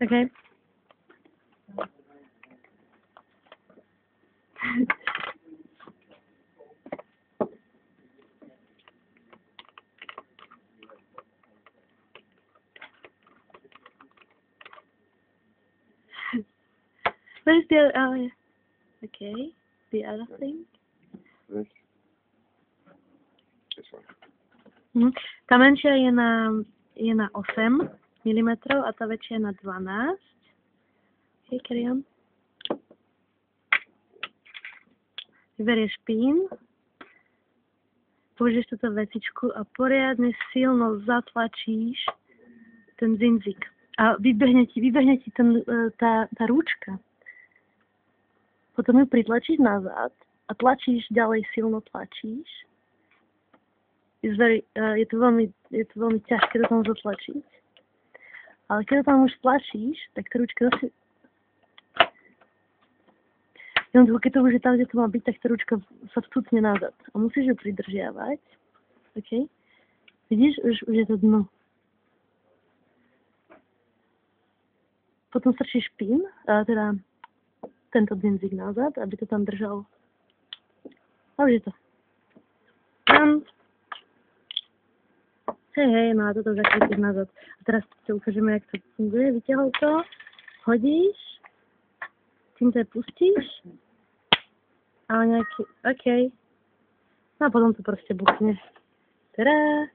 Okay. Where's the other? Okay. The other thing. This one. Tá menšia je na 8 mm a tá väčšia je na 12. Okay, carry on. Vyberieš pín, použiješ túto vecičku a poriadne silno zatlačíš ten zinzik. A vybehne ti tá rúčka. Potom ju pritlačíš nazad a tlačíš ďalej, silno tlačíš. Je to veľmi ťažké to tam zatlačiť. Ale keď to tam už tlačíš, tak tá ručka zase... Keď to už je tam, kde to má byť, tak tá ručka sa vstúcne nazad. A musíš ju pridržiavať. OK? Vidíš? Už je to dno. Potom strčíš pin, teda tento zinzik nazad, aby to tam držal. A už je to. Hej, no a toto zakrytíš nazad. A teraz ti ukážeme, jak to funguje. Vyťahol to, hodíš, týmto je pustíš a nejaký, OK. No a potom to proste buchne. Tadá!